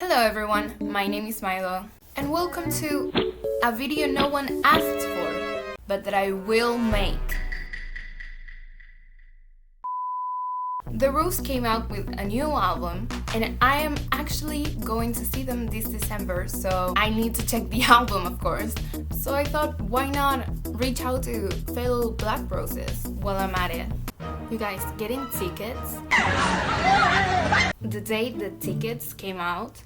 Hello everyone, my name is Milo, and welcome to a video no one asked for, but that I will make. The Rose came out with a new album, and I am actually going to see them this December, so I need to check the album, of course. So I thought, why not reach out to fellow Black Roses while I'm at it. You guys, getting tickets? The day the tickets came out,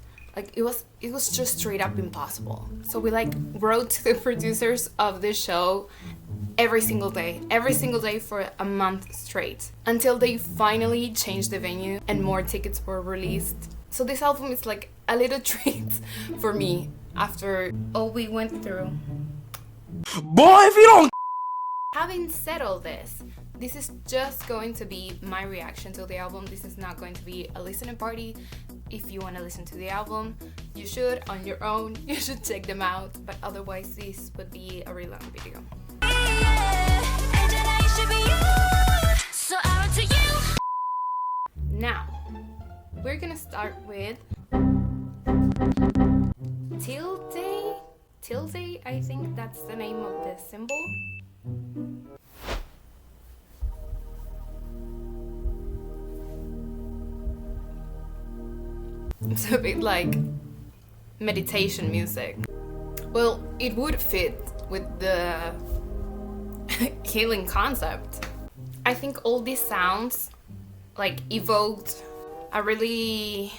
it was just straight up impossible. So we wrote to the producers of the show every single day for a month straight, until they finally changed the venue and more tickets were released. So this album is like a little treat for me after all we went through. Boy, if you don't. Having said all this is just going to be my reaction to the album. This is not going to be a listening party. If you want to listen to the album, you should on your own. You should check them out. But otherwise, this would be a really long video. Now, we're gonna start with Tilde. Tilde, I think that's the name of the symbol. It's a bit like meditation music. Well, it would fit with the healing concept. I think all these sounds evoked a really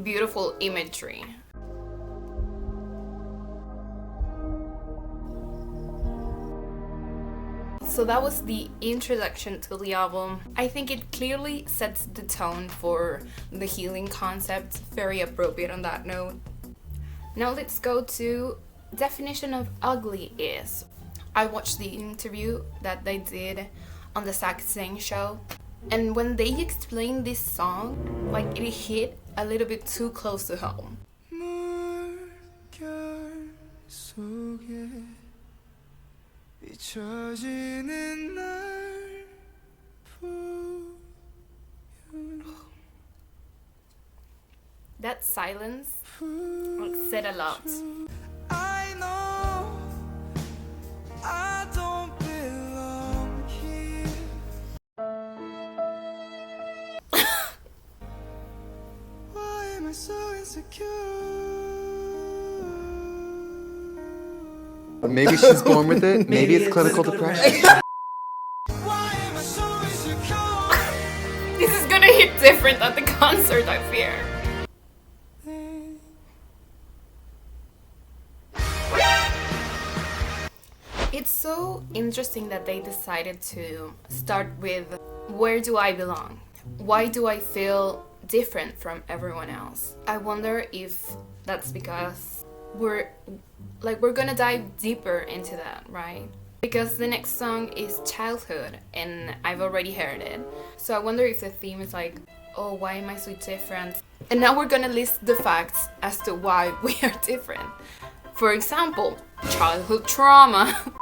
beautiful imagery. So that was the introduction to the album. I think it clearly sets the tone for the healing concept, very appropriate on that note. Now let's go to definition of ugly is. I watched the interview that they did on the Zach Sang show, and when they explained this song, it hit a little bit too close to home. That silence said a lot. I know I don't belong here. Why am I so insecure? Maybe she's born with it. Maybe it's clinical depression. Why am I so insecure? This is gonna hit different at the concert, I fear. It's so interesting that they decided to start with, where do I belong? Why do I feel different from everyone else? I wonder if that's because we're gonna dive deeper into that, right? Because the next song is Childhood, and I've already heard it. So I wonder if the theme is oh, why am I so different? And now we're gonna list the facts as to why we are different. For example, childhood trauma.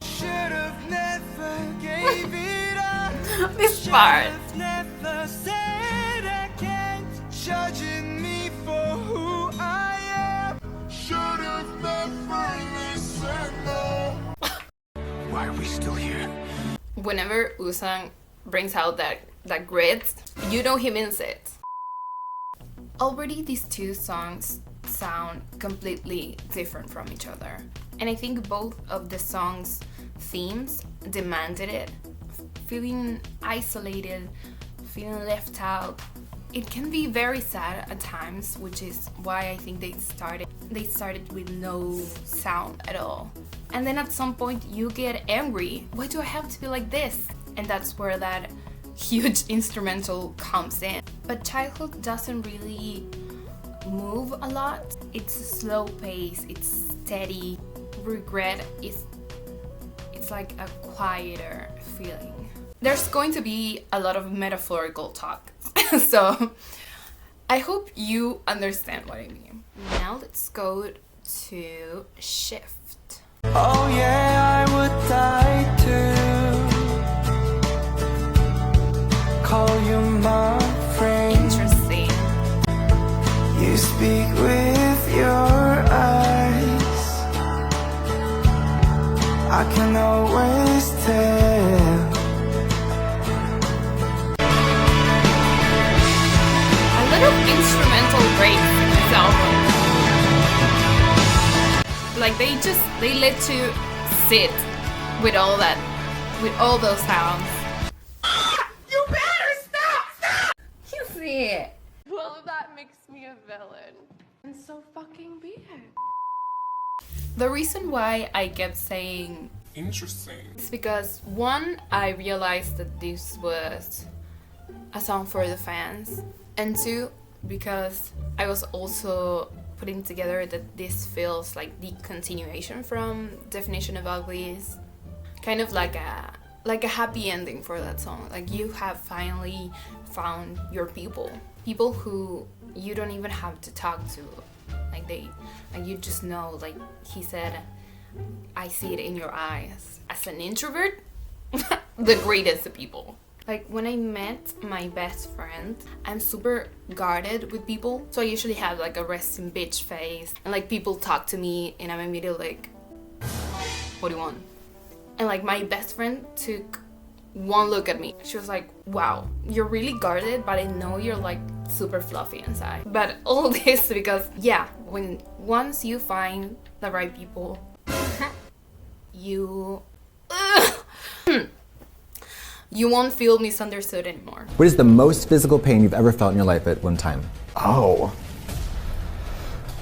Should've never gave it up. This part. Should've never said I can't. Judging me for who I am. Should've never listened. No. Why are we still here? Whenever Usang brings out that grit, you know he means it. Already these two songs sound completely different from each other. And I think both of the songs' themes demanded it. Feeling isolated, feeling left out. It can be very sad at times, which is why I think they started with no sound at all. And then at some point you get angry. Why do I have to be like this? And that's where that huge instrumental comes in. But Childhood doesn't really move a lot. It's a slow pace, it's steady. Regret is like a quieter feeling. There's going to be a lot of metaphorical talk. So I hope you understand what I mean. Now let's go to Shift. Oh yeah, I would die to call you my friend. Interesting. You speak speak with your eyes. I can always tell. A lot of instrumental breaks in this album. Like they let you sit with all that, with all those sounds. You better stop! You see it. Well, that makes me a villain. And so fucking be it. The reason why I kept saying Interesting. is because one, I realized that this was a song for the fans, and two, because I was also putting together that this feels like the continuation from Definition of Ugly, is kind of like a happy ending for that song. Like you have finally found your people who you don't even have to talk to, like you just know. Like he said, I see it in your eyes. As an introvert, the greatest of people. Like when I met my best friend, I'm super guarded with people, so I usually have like a resting bitch face, and like people talk to me and I'm immediately like, what do you want? And like my best friend took one look at me. She was like, wow, you're really guarded, but I know you're like super fluffy inside. But all this because, yeah, once you find the right people, you won't feel misunderstood anymore. What is the most physical pain you've ever felt in your life at one time? Oh.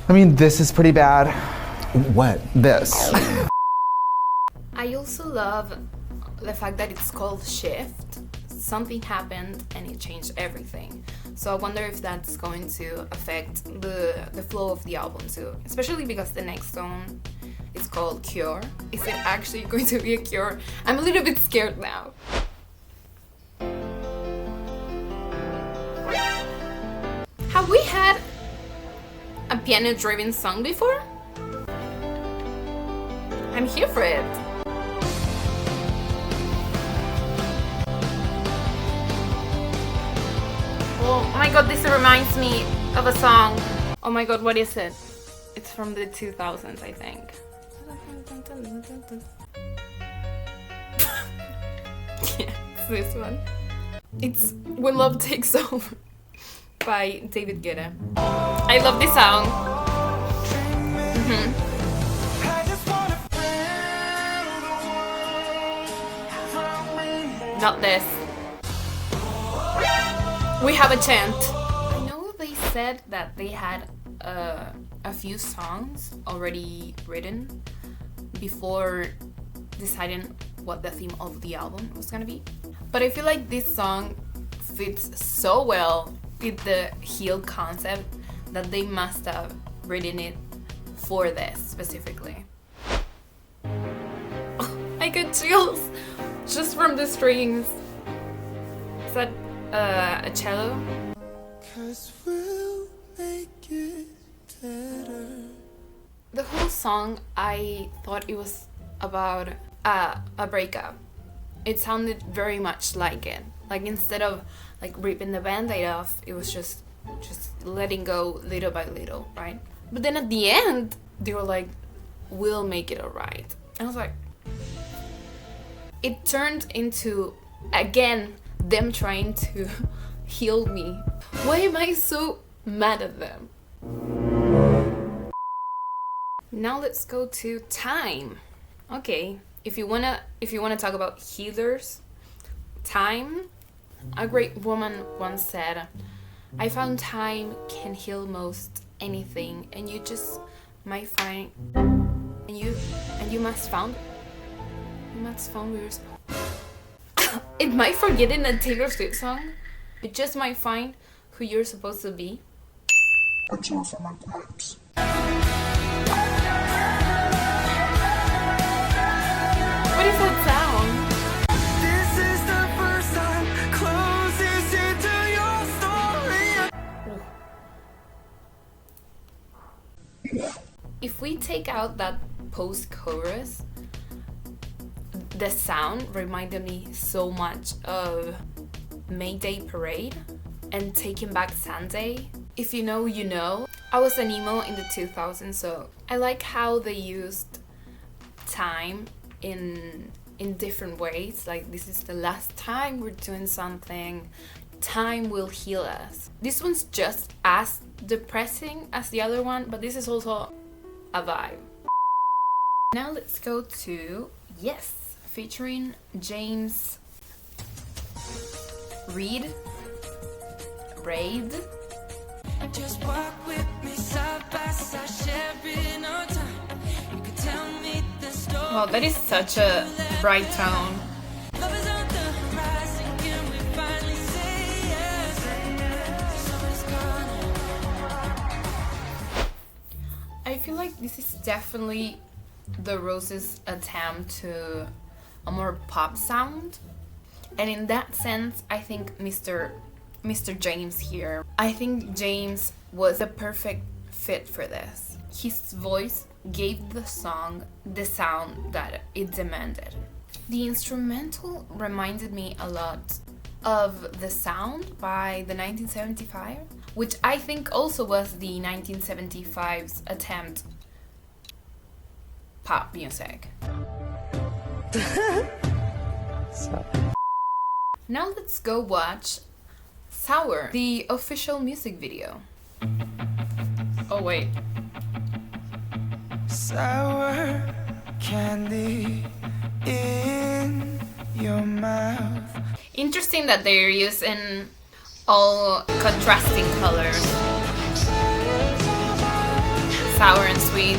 I mean, this is pretty bad. What? This. I also love the fact that it's called Shift. Something happened and it changed everything. So I wonder if that's going to affect the flow of the album too. Especially because the next song is called Cure. Is it actually going to be a cure? I'm a little bit scared now. Have we had a piano-driven song before? I'm here for it. Oh my god, this reminds me of a song. Oh my god, what is it? It's from the 2000s, I think. Yeah, it's this one. It's When Love Takes Over by David Guetta. I love this song. I just wanna feel the world. Not this. We Have a Chant. I know they said that they had a few songs already written before deciding what the theme of the album was gonna be. But I feel like this song fits so well with the heel concept that they must have written it for this specifically. I get chills just from the strings. Is that a cello? 'Cause we'll make it better. The whole song, I thought it was about a breakup. It sounded very much like it. Like instead of like ripping the band-aid off, it was just letting go little by little, right? But then at the end, they were like, we'll make it alright. And I was like, it turned into, again, them trying to heal me. Why am I so mad at them? Now let's go to Time. Okay, if you wanna talk about healers, Time. A great woman once said, I found time can heal most anything, and you just might find, and you must found yours. It might forgetting a Taylor Swift song. You just might find who you're supposed to be. What is that sound? This is the first time closes into your story. If we take out that post-chorus, the sound reminded me so much of Mayday Parade and Taking Back Sunday. If you know, you know. I was an emo in the 2000s, so I like how they used time in different ways. Like, this is the last time we're doing something. Time will heal us. This one's just as depressing as the other one, but this is also a vibe. Now let's go to Yes, featuring James Reid. Just walk with me side by side, sharing our time. You could tell me the story. Wow, that is such a bright tone. Love is on the horizon, can we finally say yes? So it's gone. I feel like this is definitely the Roses' attempt to a more pop sound. And in that sense, I think Mr. James here, I think James was a perfect fit for this. His voice gave the song the sound that it demanded. The instrumental reminded me a lot of The Sound by the 1975, which I think also was the 1975's attempt pop music. Now let's go watch Sour, the official music video. Oh wait. Sour candy in your mouth. Interesting that they're using all contrasting colors. Sour and sweet.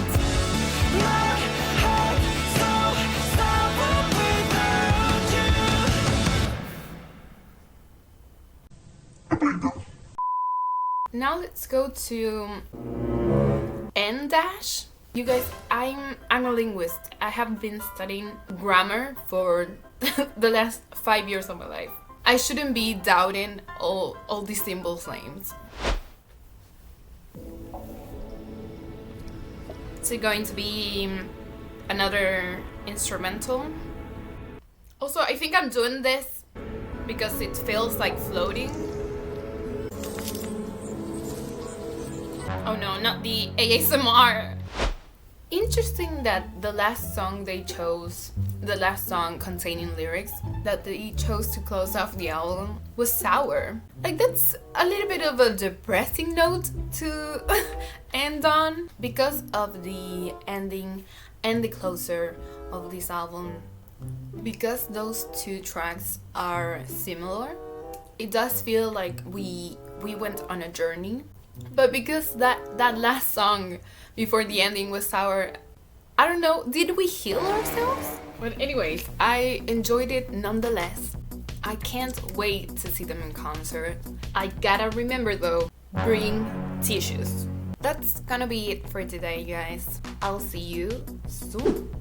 Now let's go to N dash. You guys, I'm a linguist. I have been studying grammar for the last 5 years of my life. I shouldn't be doubting all these symbol names. Is it going to be another instrumental? Also, I think I'm doing this because it feels like floating. Oh no, not the ASMR. Interesting that the last song they chose, the last song containing lyrics that they chose to close off the album was Sour. Like, that's a little bit of a depressing note to end on because of the ending and the closer of this album. Because those two tracks are similar, it does feel like we went on a journey. But because that last song before the ending was Sour, I don't know, did we heal ourselves? But anyways, I enjoyed it nonetheless. I can't wait to see them in concert. I gotta remember though, bring tissues. That's gonna be it for today, guys. I'll see you soon.